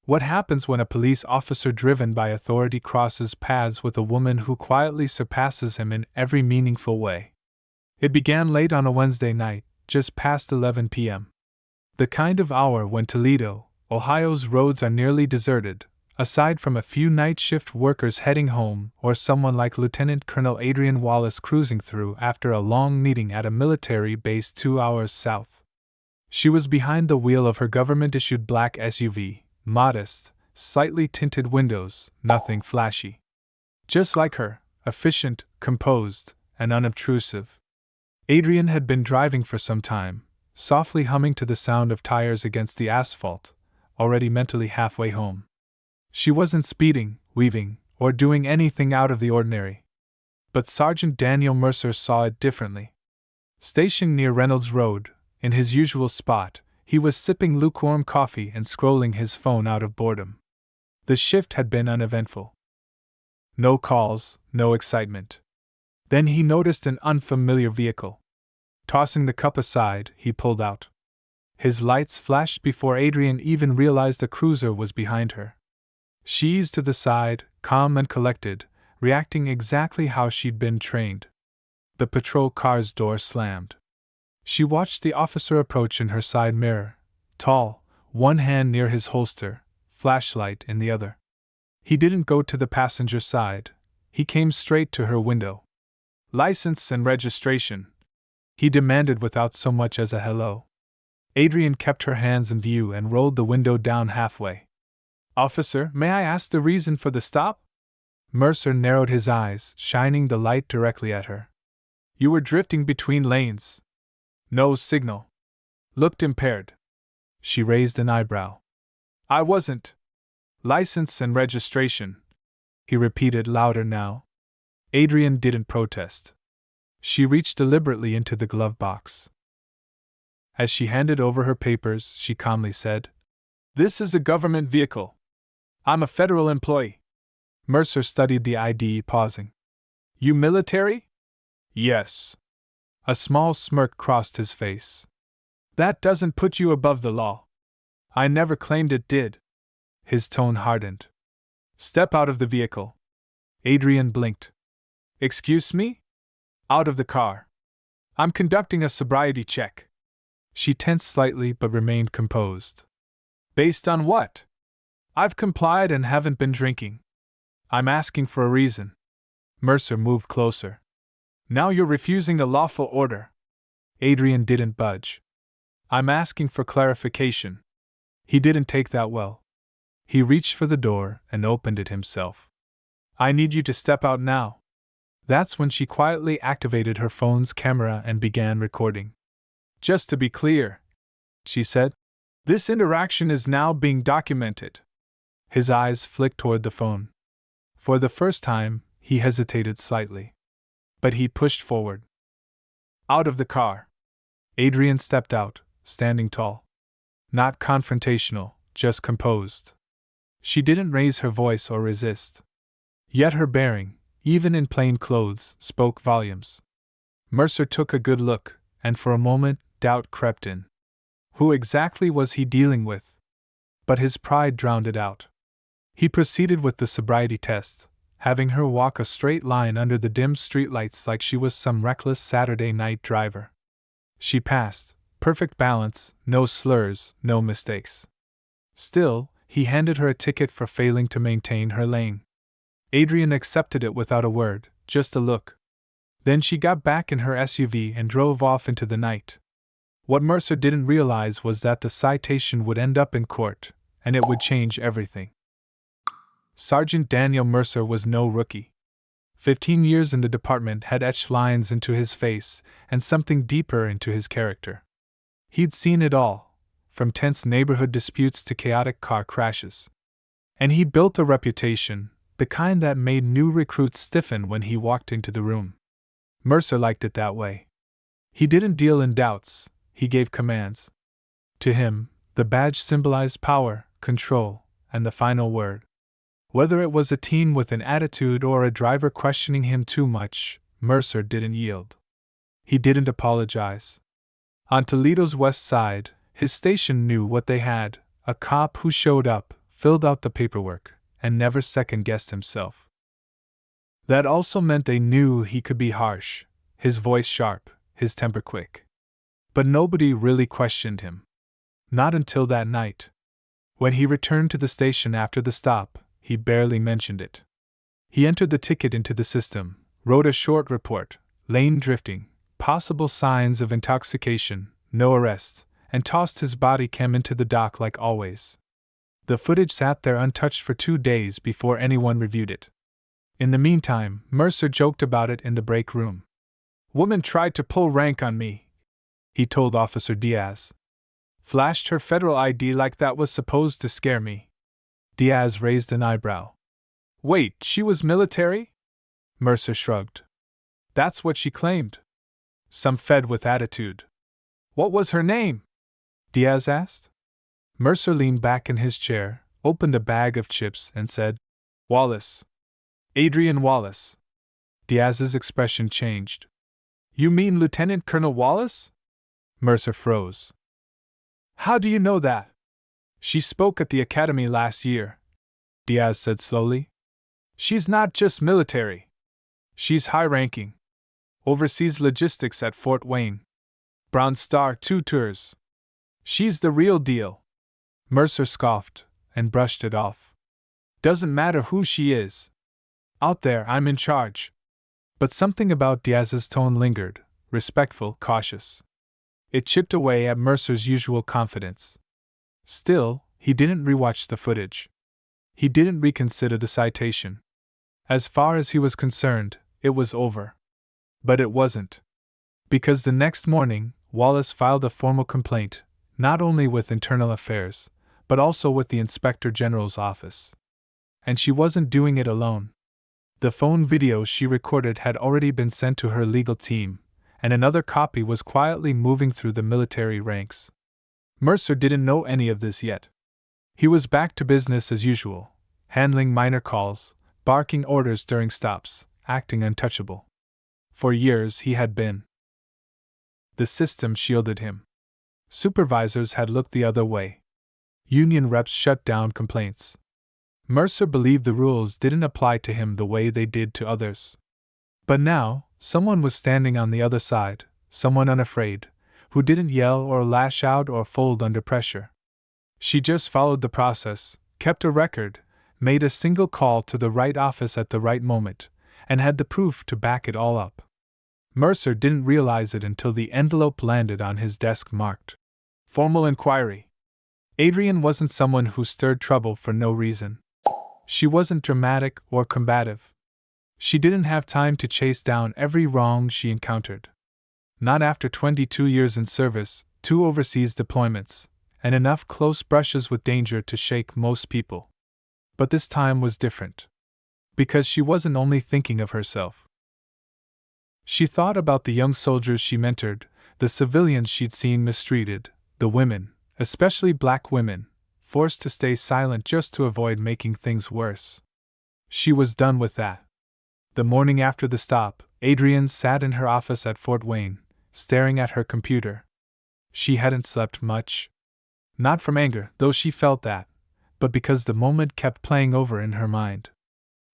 What happens when a police officer driven by authority crosses paths with a woman who quietly surpasses him in every meaningful way? It began late on a Wednesday night, just past 11 p.m. The kind of hour when Toledo, Ohio's roads are nearly deserted, aside from a few night shift workers heading home or someone like Lieutenant Colonel Adrienne Wallace cruising through after a long meeting at a military base 2 hours south. She was behind the wheel of her government-issued black SUV, modest, slightly tinted windows, nothing flashy. Just like her, efficient, composed, and unobtrusive. Adrienne had been driving for some time, softly humming to the sound of tires against the asphalt, already mentally halfway home. She wasn't speeding, weaving, or doing anything out of the ordinary. But Sergeant Daniel Mercer saw it differently. Stationed near Reynolds Road, in his usual spot, he was sipping lukewarm coffee and scrolling his phone out of boredom. The shift had been uneventful. No calls, no excitement. Then he noticed an unfamiliar vehicle. Tossing the cup aside, he pulled out. His lights flashed before Adrienne even realized a cruiser was behind her. She eased to the side, calm and collected, reacting exactly how she'd been trained. The patrol car's door slammed. She watched the officer approach in her side mirror, tall, one hand near his holster, flashlight in the other. He didn't go to the passenger side. He came straight to her window. "License and registration," he demanded without so much as a hello. Adrienne kept her hands in view and rolled the window down halfway. "Officer, may I ask the reason for the stop?" Mercer narrowed his eyes, shining the light directly at her. "You were drifting between lanes. No signal. Looked impaired." She raised an eyebrow. "I wasn't. License and registration," he repeated louder now. Adrienne didn't protest. She reached deliberately into the glove box. As she handed over her papers, she calmly said, "This is a government vehicle. I'm a federal employee." Mercer studied the ID, pausing. "You military?" "Yes." A small smirk crossed his face. "That doesn't put you above the law." "I never claimed it did." His tone hardened. "Step out of the vehicle." Adrienne blinked. "Excuse me?" "Out of the car. I'm conducting a sobriety check." She tensed slightly but remained composed. "Based on what?" "I've complied and haven't been drinking." "I'm asking for a reason." Mercer moved closer. "Now you're refusing the lawful order." Adrienne didn't budge. "I'm asking for clarification." He didn't take that well. He reached for the door and opened it himself. "I need you to step out now." That's when she quietly activated her phone's camera and began recording. "Just to be clear," she said, "this interaction is now being documented." His eyes flicked toward the phone. For the first time, he hesitated slightly. But he pushed forward. "Out of the car." Adrienne stepped out, standing tall. Not confrontational, just composed. She didn't raise her voice or resist. Yet her bearing, even in plain clothes, spoke volumes. Mercer took a good look, and for a moment, doubt crept in. Who exactly was he dealing with? But his pride drowned it out. He proceeded with the sobriety test, having her walk a straight line under the dim streetlights like she was some reckless Saturday night driver. She passed, perfect balance, no slurs, no mistakes. Still, he handed her a ticket for failing to maintain her lane. Adrienne accepted it without a word, just a look. Then she got back in her SUV and drove off into the night. What Mercer didn't realize was that the citation would end up in court, and it would change everything. Sergeant Daniel Mercer was no rookie. 15 years in the department had etched lines into his face and something deeper into his character. He'd seen it all, from tense neighborhood disputes to chaotic car crashes. And he built a reputation, the kind that made new recruits stiffen when he walked into the room. Mercer liked it that way. He didn't deal in doubts, he gave commands. To him, the badge symbolized power, control, and the final word. Whether it was a teen with an attitude or a driver questioning him too much, Mercer didn't yield. He didn't apologize. On Toledo's west side, his station knew what they had: a cop who showed up, filled out the paperwork, and never second-guessed himself. That also meant they knew he could be harsh, his voice sharp, his temper quick. But nobody really questioned him. Not until that night. When he returned to the station after the stop, he barely mentioned it. He entered the ticket into the system, wrote a short report, lane drifting, possible signs of intoxication, no arrests, and tossed his body cam into the dock like always. The footage sat there untouched for 2 days before anyone reviewed it. In the meantime, Mercer joked about it in the break room. "Woman tried to pull rank on me," he told Officer Diaz. "Flashed her federal ID like that was supposed to scare me." Diaz raised an eyebrow. "Wait, she was military?" Mercer shrugged. "That's what she claimed. Some fed with attitude." "What was her name?" Diaz asked. Mercer leaned back in his chair, opened a bag of chips, and said, "Wallace. Adrienne Wallace." Diaz's expression changed. "You mean Lieutenant Colonel Wallace?" Mercer froze. "How do you know that?" "She spoke at the academy last year," Diaz said slowly. "She's not just military. She's high-ranking. Oversees logistics at Fort Wayne. Bronze Star 2 tours. She's the real deal." Mercer scoffed and brushed it off. "Doesn't matter who she is. Out there, I'm in charge." But something about Diaz's tone lingered, respectful, cautious. It chipped away at Mercer's usual confidence. Still, he didn't rewatch the footage. He didn't reconsider the citation. As far as he was concerned, it was over. But it wasn't. Because the next morning, Wallace filed a formal complaint, not only with Internal Affairs, but also with the Inspector General's office. And she wasn't doing it alone. The phone video she recorded had already been sent to her legal team, and another copy was quietly moving through the military ranks. Mercer didn't know any of this yet. He was back to business as usual, handling minor calls, barking orders during stops, acting untouchable. For years he had been. The system shielded him. Supervisors had looked the other way. Union reps shut down complaints. Mercer believed the rules didn't apply to him the way they did to others. But now, someone was standing on the other side, someone unafraid, who didn't yell or lash out or fold under pressure. She just followed the process, kept a record, made a single call to the right office at the right moment, and had the proof to back it all up. Mercer didn't realize it until the envelope landed on his desk marked "Formal Inquiry." Adrienne wasn't someone who stirred trouble for no reason. She wasn't dramatic or combative. She didn't have time to chase down every wrong she encountered. Not after 22 years in service, 2 overseas deployments, and enough close brushes with danger to shake most people. But this time was different. Because she wasn't only thinking of herself. She thought about the young soldiers she mentored, the civilians she'd seen mistreated, the women, especially black women, forced to stay silent just to avoid making things worse. She was done with that. The morning after the stop, Adrienne sat in her office at Fort Wayne, staring at her computer. She hadn't slept much. Not from anger, though she felt that, but because the moment kept playing over in her mind.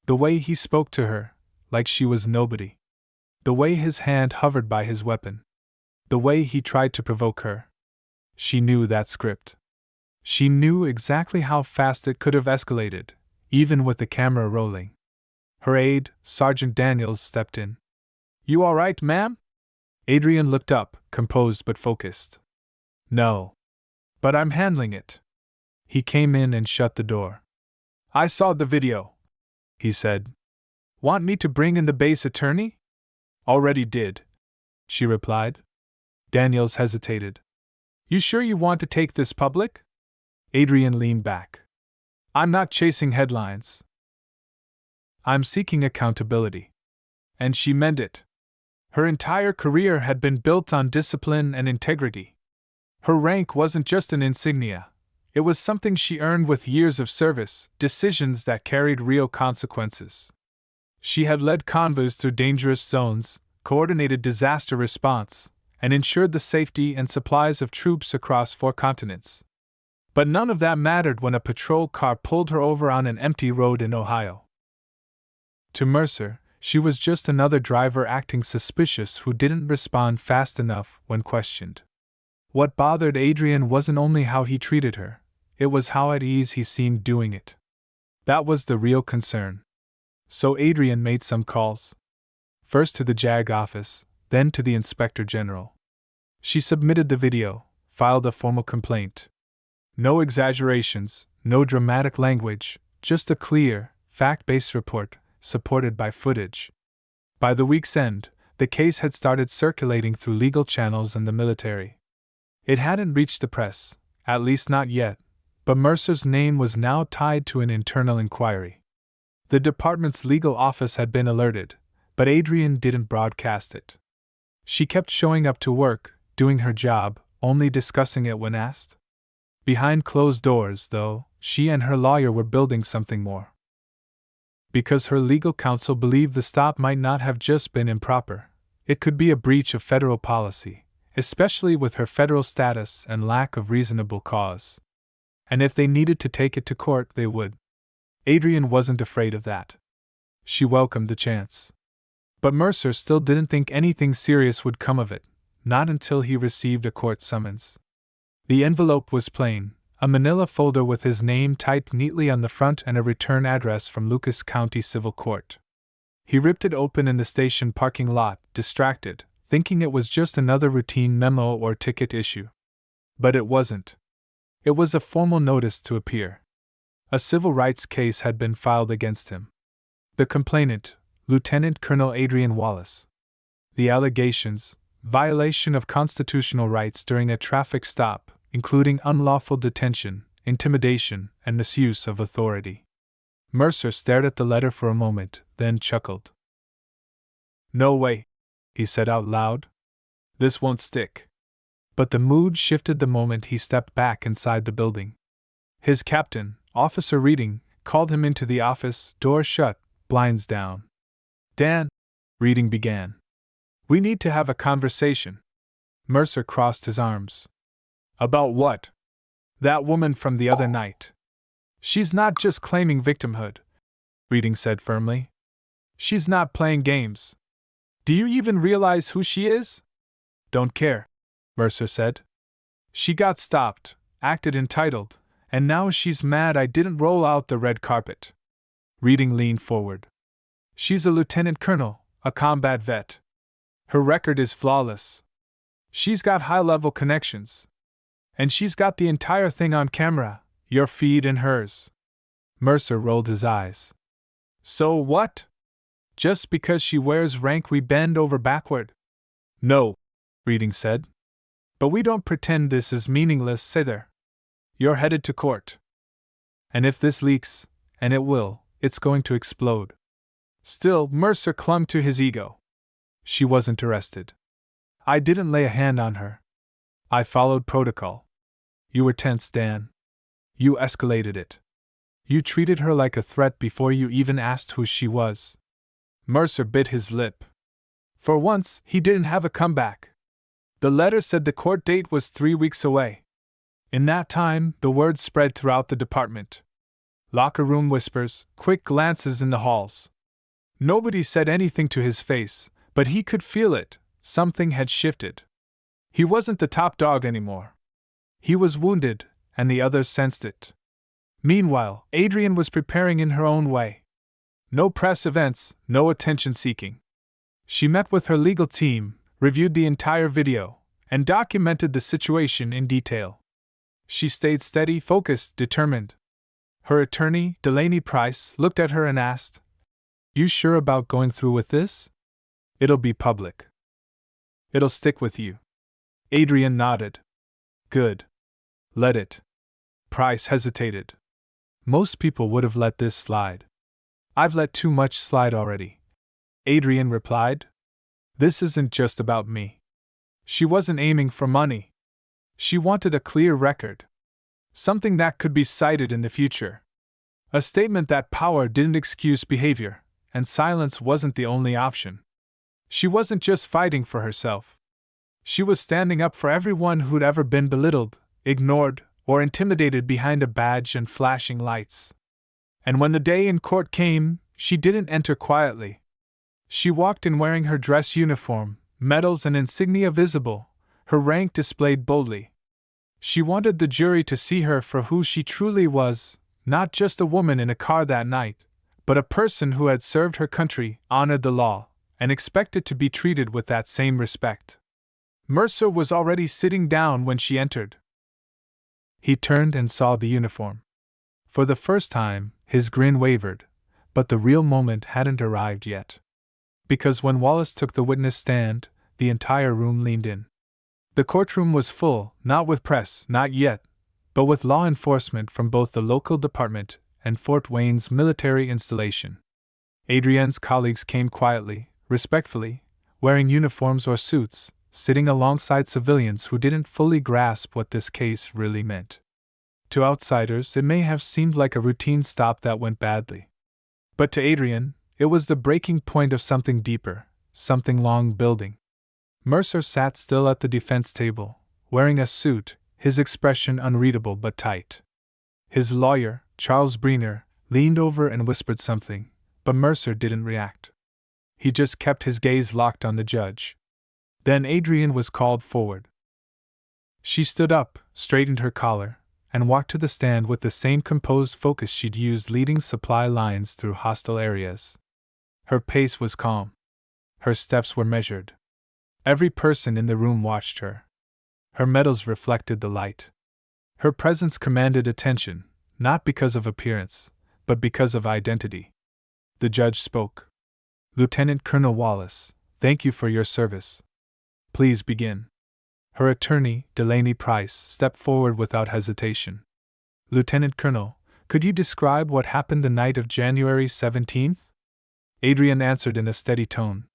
The way he spoke to her, like she was nobody. The way his hand hovered by his weapon. The way he tried to provoke her. She knew that script. She knew exactly how fast it could have escalated, even with the camera rolling. Her aide, Sergeant Daniels, stepped in. "You all right, ma'am?" Adrienne looked up, composed but focused. "No. But I'm handling it." He came in and shut the door. "I saw the video," he said. "Want me to bring in the base attorney?" "Already did," she replied. Daniels hesitated. "You sure you want to take this public?" Adrienne leaned back. "I'm not chasing headlines. I'm seeking accountability." And she meant it. Her entire career had been built on discipline and integrity. Her rank wasn't just an insignia. It was something she earned with years of service, decisions that carried real consequences. She had led convoys through dangerous zones, coordinated disaster response, and ensured the safety and supplies of troops across 4 continents. But none of that mattered when a patrol car pulled her over on an empty road in Ohio. To Mercer, she was just another driver acting suspicious who didn't respond fast enough when questioned. What bothered Adrienne wasn't only how he treated her, it was how at ease he seemed doing it. That was the real concern. So Adrienne made some calls. First to the JAG office, then to the Inspector General. She submitted the video, filed a formal complaint. No exaggerations, no dramatic language, just a clear, fact-based report, supported by footage. By the week's end, the case had started circulating through legal channels and the military. It hadn't reached the press, at least not yet, but Mercer's name was now tied to an internal inquiry. The department's legal office had been alerted, but Adrienne didn't broadcast it. She kept showing up to work, doing her job, only discussing it when asked. Behind closed doors, though, she and her lawyer were building something more. Because her legal counsel believed the stop might not have just been improper, it could be a breach of federal policy, especially with her federal status and lack of reasonable cause. And if they needed to take it to court, they would. Adrienne wasn't afraid of that. She welcomed the chance. But Mercer still didn't think anything serious would come of it, not until he received a court summons. The envelope was plain, a manila folder with his name typed neatly on the front and a return address from Lucas County Civil Court. He ripped it open in the station parking lot, distracted, thinking it was just another routine memo or ticket issue. But it wasn't. It was a formal notice to appear. A civil rights case had been filed against him. The complainant, Lieutenant Colonel Adrienne Wallace. The allegations: violation of constitutional rights during a traffic stop, including unlawful detention, intimidation, and misuse of authority. Mercer stared at the letter for a moment, then chuckled. "No way," he said out loud. "This won't stick." But the mood shifted the moment he stepped back inside the building. His captain, Officer Reading, called him into the office, door shut, blinds down. "Dan," Reading began. "We need to have a conversation." Mercer crossed his arms. "About what?" "That woman from the other night." "She's not just claiming victimhood," Reading said firmly. "She's not playing games. Do you even realize who she is?" "Don't care," Mercer said. "She got stopped, acted entitled, and now she's mad I didn't roll out the red carpet." Reading leaned forward. "She's a lieutenant colonel, a combat vet. Her record is flawless. She's got high-level connections. And she's got the entire thing on camera, your feed and hers." Mercer rolled his eyes. "So what? Just because she wears rank we bend over backward?" "No," Reading said. "But we don't pretend this is meaningless either. You're headed to court. And if this leaks, and it will, it's going to explode." Still, Mercer clung to his ego. "She wasn't arrested. I didn't lay a hand on her. I followed protocol." "You were tense, Dan. You escalated it. You treated her like a threat before you even asked who she was." Mercer bit his lip. For once, he didn't have a comeback. The letter said the court date was 3 weeks away. In that time, the word spread throughout the department. Locker room whispers, quick glances in the halls. Nobody said anything to his face, but he could feel it. Something had shifted. He wasn't the top dog anymore. He was wounded, and the others sensed it. Meanwhile, Adrienne was preparing in her own way. No press events, no attention-seeking. She met with her legal team, reviewed the entire video, and documented the situation in detail. She stayed steady, focused, determined. Her attorney, Delaney Price, looked at her and asked, "You sure about going through with this? It'll be public. It'll stick with you." Adrienne nodded. "Good. Let it." Price hesitated. "Most people would have let this slide." "I've let too much slide already," Adrienne replied. "This isn't just about me." She wasn't aiming for money. She wanted a clear record. Something that could be cited in the future. A statement that power didn't excuse behavior, and silence wasn't the only option. She wasn't just fighting for herself. She was standing up for everyone who'd ever been belittled, ignored, or intimidated behind a badge and flashing lights. And when the day in court came, she didn't enter quietly. She walked in wearing her dress uniform, medals and insignia visible, her rank displayed boldly. She wanted the jury to see her for who she truly was, not just a woman in a car that night, but a person who had served her country, honored the law, and expected to be treated with that same respect. Mercer was already sitting down when she entered. He turned and saw the uniform. For the first time, his grin wavered, but the real moment hadn't arrived yet. Because when Wallace took the witness stand, the entire room leaned in. The courtroom was full, not with press, not yet, but with law enforcement from both the local department and Fort Wayne's military installation. Adrienne's colleagues came quietly, respectfully, wearing uniforms or suits, sitting alongside civilians who didn't fully grasp what this case really meant. To outsiders, it may have seemed like a routine stop that went badly. But to Adrienne, it was the breaking point of something deeper, something long building. Mercer sat still at the defense table, wearing a suit, his expression unreadable but tight. His lawyer, Charles Briner, leaned over and whispered something, but Mercer didn't react. He just kept his gaze locked on the judge. Then Adrienne was called forward. She stood up, straightened her collar, and walked to the stand with the same composed focus she'd used leading supply lines through hostile areas. Her pace was calm. Her steps were measured. Every person in the room watched her. Her medals reflected the light. Her presence commanded attention, not because of appearance, but because of identity. The judge spoke. "Lieutenant Colonel Wallace, thank you for your service. Please begin." Her attorney, Delaney Price, stepped forward without hesitation. "Lieutenant Colonel, could you describe what happened the night of January 17th? Adrienne answered in a steady tone.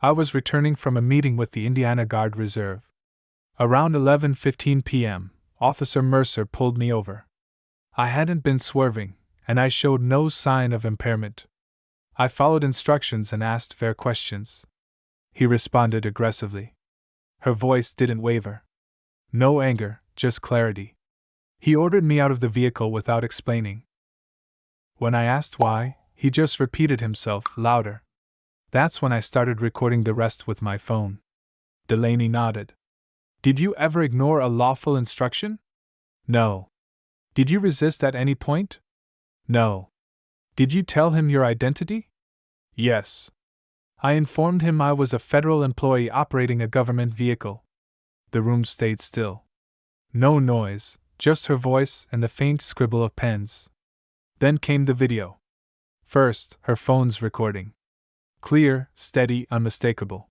"I was returning from a meeting with the Indiana Guard Reserve. Around 11:15 p.m., Officer Mercer pulled me over. I hadn't been swerving, and I showed no sign of impairment. I followed instructions and asked fair questions." He responded aggressively. Her voice didn't waver. No anger, just clarity. "He ordered me out of the vehicle without explaining. When I asked why, he just repeated himself, louder. That's when I started recording the rest with my phone." Delaney nodded. "Did you ever ignore a lawful instruction?" "No." "Did you resist at any point?" "No." "Did you tell him your identity?" "Yes. I informed him I was a federal employee operating a government vehicle." The room stayed still. No noise, just her voice and the faint scribble of pens. Then came the video. First, her phone's recording. Clear, steady, unmistakable.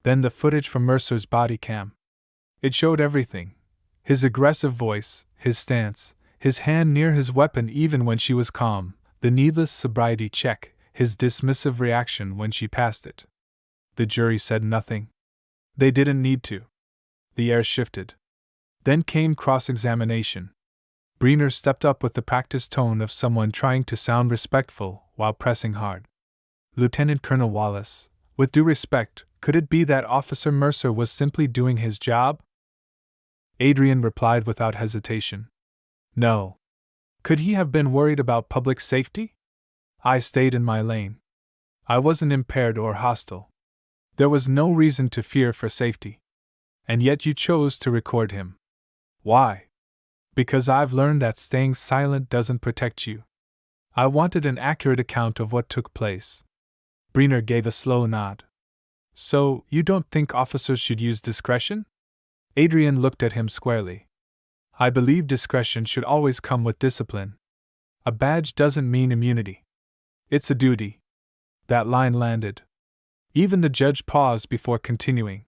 Then the footage from Mercer's body cam. It showed everything. His aggressive voice, his stance, his hand near his weapon even when she was calm, the needless sobriety check, his dismissive reaction when she passed it. The jury said nothing. They didn't need to. The air shifted. Then came cross-examination. Briner stepped up with the practiced tone of someone trying to sound respectful while pressing hard. "Lieutenant Colonel Wallace, with due respect, could it be that Officer Mercer was simply doing his job?" Adrienne replied without hesitation. "No." "Could he have been worried about public safety?" "I stayed in my lane. I wasn't impaired or hostile. There was no reason to fear for safety. And yet you chose to record him. Why?" "Because I've learned that staying silent doesn't protect you. I wanted an accurate account of what took place." Briner gave a slow nod. "So, you don't think officers should use discretion?" Adrienne looked at him squarely. "I believe discretion should always come with discipline. A badge doesn't mean immunity. It's a duty." That line landed. Even the judge paused before continuing.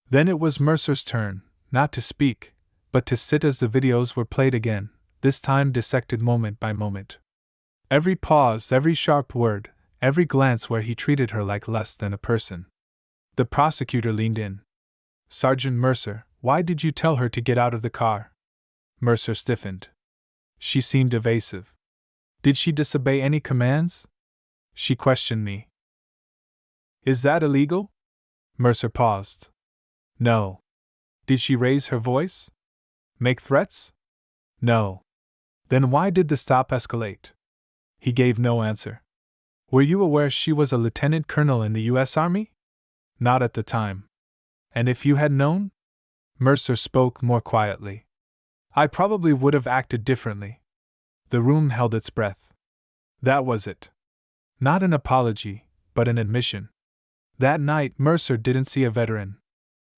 Then it was Mercer's turn, not to speak, but to sit as the videos were played again, this time dissected moment by moment. Every pause, every sharp word, every glance where he treated her like less than a person. The prosecutor leaned in. "Sergeant Mercer, why did you tell her to get out of the car?" Mercer stiffened. She seemed evasive. "Did she disobey any commands?" "She questioned me." "Is that illegal?" Mercer paused. "No." "Did she raise her voice? Make threats?" No. Then why did the stop escalate? He gave no answer. Were you aware she was a lieutenant colonel in the U.S. Army? Not at the time. And if you had known? Mercer spoke more quietly. I probably would have acted differently. The room held its breath. That was it. Not an apology, but an admission. That night, Mercer didn't see a veteran.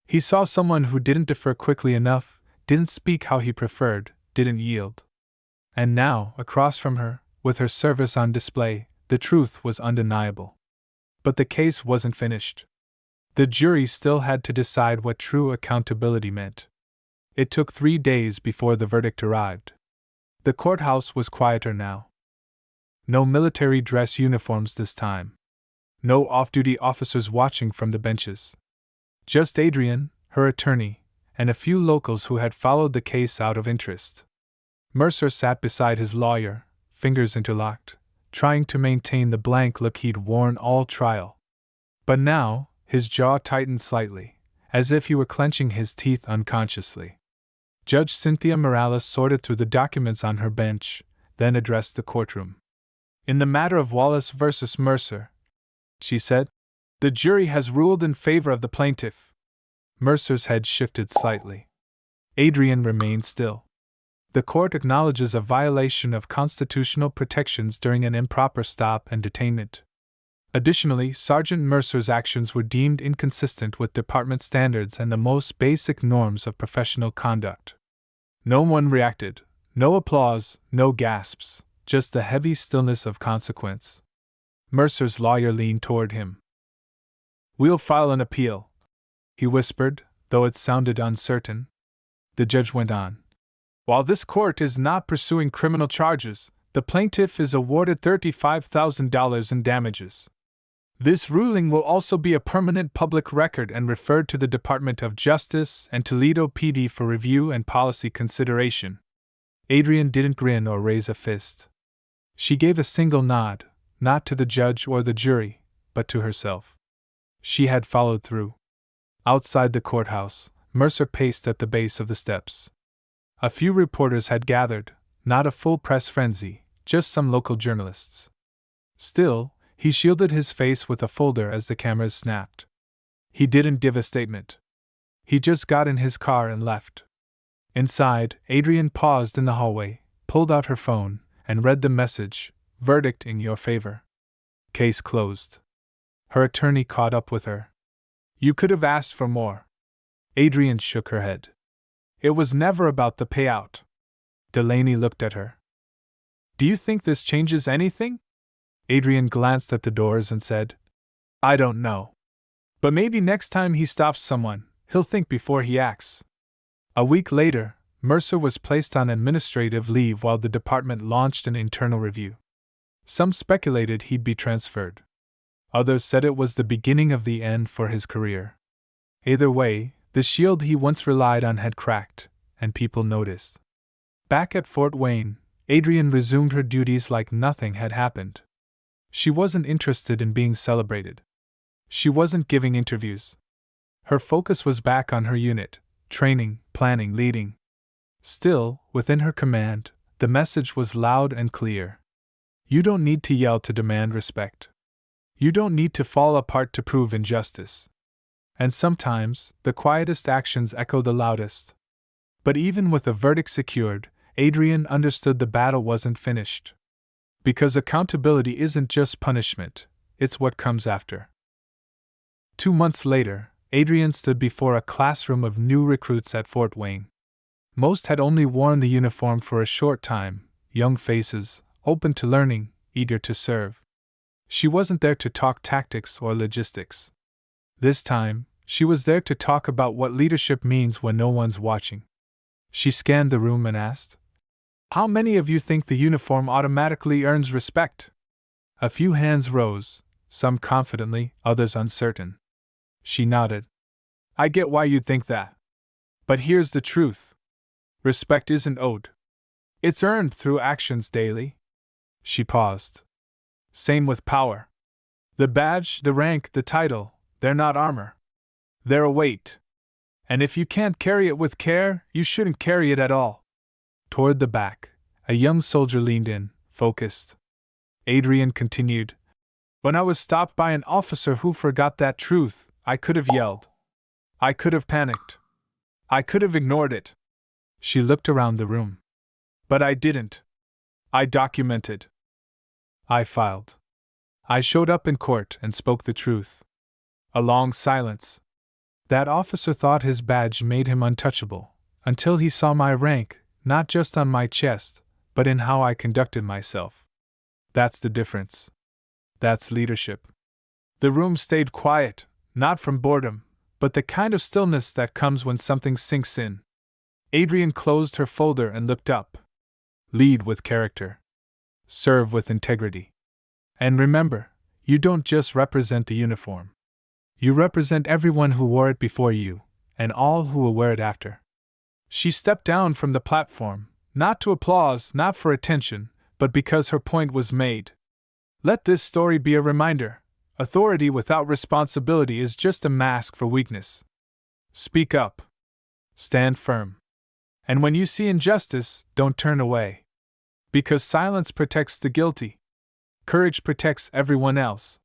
He saw someone who didn't defer quickly enough, didn't speak how he preferred, didn't yield. And now, across from her, with her service on display, the truth was undeniable. But the case wasn't finished. The jury still had to decide what true accountability meant. It took 3 days before the verdict arrived. The courthouse was quieter now. No military dress uniforms this time. No off-duty officers watching from the benches. Just Adrienne, her attorney, and a few locals who had followed the case out of interest. Mercer sat beside his lawyer, fingers interlocked, trying to maintain the blank look he'd worn all trial. But now, his jaw tightened slightly, as if he were clenching his teeth unconsciously. Judge Cynthia Morales sorted through the documents on her bench, then addressed the courtroom. In the matter of Wallace versus Mercer, she said, the jury has ruled in favor of the plaintiff. Mercer's head shifted slightly. Adrienne remained still. The court acknowledges a violation of constitutional protections during an improper stop and detainment. Additionally, Sergeant Mercer's actions were deemed inconsistent with department standards and the most basic norms of professional conduct. No one reacted, no applause, no gasps, just the heavy stillness of consequence. Mercer's lawyer leaned toward him. We'll file an appeal, he whispered, though it sounded uncertain. The judge went on. While this court is not pursuing criminal charges, the plaintiff is awarded $35,000 in damages. This ruling will also be a permanent public record and referred to the Department of Justice and Toledo PD for review and policy consideration. Adrienne didn't grin or raise a fist. She gave a single nod, not to the judge or the jury, but to herself. She had followed through. Outside the courthouse, Mercer paced at the base of the steps. A few reporters had gathered, not a full press frenzy, just some local journalists. Still, he shielded his face with a folder as the cameras snapped. He didn't give a statement. He just got in his car and left. Inside, Adrienne paused in the hallway, pulled out her phone, and read the message, verdict in your favor. Case closed. Her attorney caught up with her. You could have asked for more. Adrienne shook her head. It was never about the payout. Delaney looked at her. Do you think this changes anything? Adrienne glanced at the doors and said, I don't know. But maybe next time he stops someone, he'll think before he acts. A week later, Mercer was placed on administrative leave while the department launched an internal review. Some speculated he'd be transferred. Others said it was the beginning of the end for his career. Either way, the shield he once relied on had cracked, and people noticed. Back at Fort Wayne, Adrienne resumed her duties like nothing had happened. She wasn't interested in being celebrated. She wasn't giving interviews. Her focus was back on her unit, training, planning, leading. Still, within her command, the message was loud and clear. You don't need to yell to demand respect. You don't need to fall apart to prove injustice. And sometimes, the quietest actions echo the loudest. But even with the verdict secured, Adrienne understood the battle wasn't finished. Because accountability isn't just punishment, it's what comes after. 2 months later, Adrienne stood before a classroom of new recruits at Fort Wayne. Most had only worn the uniform for a short time, young faces, open to learning, eager to serve. She wasn't there to talk tactics or logistics. This time, she was there to talk about what leadership means when no one's watching. She scanned the room and asked, How many of you think the uniform automatically earns respect? A few hands rose, some confidently, others uncertain. She nodded. I get why you'd think that. But here's the truth. Respect isn't owed. It's earned through actions daily. She paused. Same with power. The badge, the rank, the title, they're not armor. They're a weight. And if you can't carry it with care, you shouldn't carry it at all. Toward the back, a young soldier leaned in, focused. Adrienne continued. When I was stopped by an officer who forgot that truth, I could have yelled. I could have panicked. I could have ignored it. She looked around the room. But I didn't. I documented. I filed. I showed up in court and spoke the truth. A long silence. That officer thought his badge made him untouchable, until he saw my rank, not just on my chest, but in how I conducted myself. That's the difference. That's leadership. The room stayed quiet, not from boredom, but the kind of stillness that comes when something sinks in. Adrienne closed her folder and looked up. Lead with character. Serve with integrity. And remember, you don't just represent the uniform. You represent everyone who wore it before you, and all who will wear it after. She stepped down from the platform, not to applause, not for attention, but because her point was made. Let this story be a reminder: authority without responsibility is just a mask for weakness. Speak up. Stand firm. And when you see injustice, don't turn away. Because silence protects the guilty. Courage protects everyone else.